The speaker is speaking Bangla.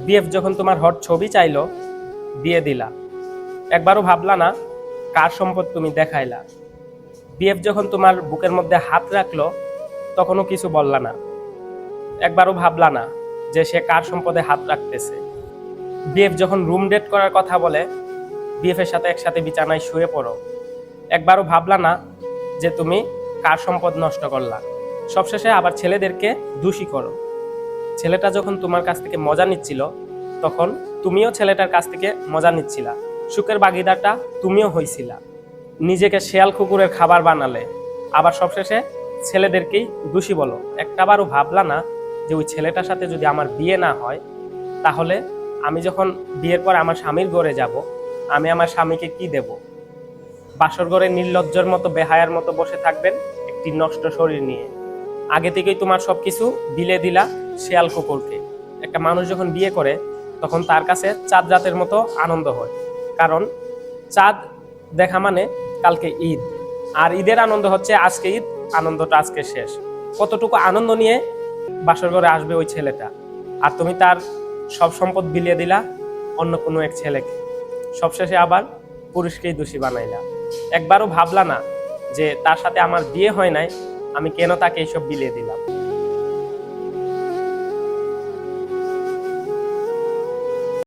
বিএফ যখন তোমার হট ছবি চাইলো, দিয়ে দিলা। একবারও ভাবলা না কার সম্পদ তুমি দেখাইলা। বিএফ যখন তোমার বুকের মধ্যে হাত রাখলো, তখনও কিছু বললা না। একবারও ভাবলা না যে সে কার সম্পদে হাত রাখতেছে। বিএফ যখন রুম ডেট করার কথা বলে, বিএফ এর সাথে একসাথে বিছানায় শুয়ে পড়ো, একবারও ভাবলা না যে তুমি কার সম্পদ নষ্ট করলা। সবশেষে আবার ছেলেদেরকে দোষী করো। ছেলেটা যখন তোমার কাছ থেকে মজা নিচ্ছিল, তখন তুমিও ছেলেটার কাছ থেকে মজা নিচ্ছিলা। সুখের ভাগিদারটা তুমিও হইছিলা। নিজেকে শেয়াল কুকুরের খাবার বানালে, আবার সবশেষে ছেলেদেরকেই দোষী বলো। একটাবারও ভাবলা না যে ওই ছেলেটার সাথে যদি আমার বিয়ে না হয়, তাহলে আমি যখন বিয়ের পর আমার স্বামীর ঘরে যাব, আমি আমার স্বামীকে কি দেব? বাসর ঘরে নির্লজ্জর মতো বেহায়ার মতো বসে থাকবেন একটি নষ্ট শরীর নিয়ে। আগে থেকেই তোমার সবকিছু বিলে দিলা শেয়াল কুকুরকে। একটা মানুষ যখন বিয়ে করে, তখন তার কাছে চাঁদ রাতের মতো আনন্দ হয়। কারণ চাঁদ দেখা মানে কালকে ঈদ, আর ঈদের আনন্দ হচ্ছে আজকে ঈদ, আনন্দটা আজকে শেষ। কতটুকু আনন্দ নিয়ে বাসর ঘরে আসবে ওই ছেলেটা, আর তুমি তার সব সম্পদ বিলিয়ে দিলা অন্য কোনো এক ছেলেকে। সবশেষে আবার পুরুষকেই দোষী বানাইলা। একবারও ভাবলা না যে তার সাথে আমার বিয়ে হয় নাই, আমি কেন তাকে এইসব বিলিয়ে দিলাম।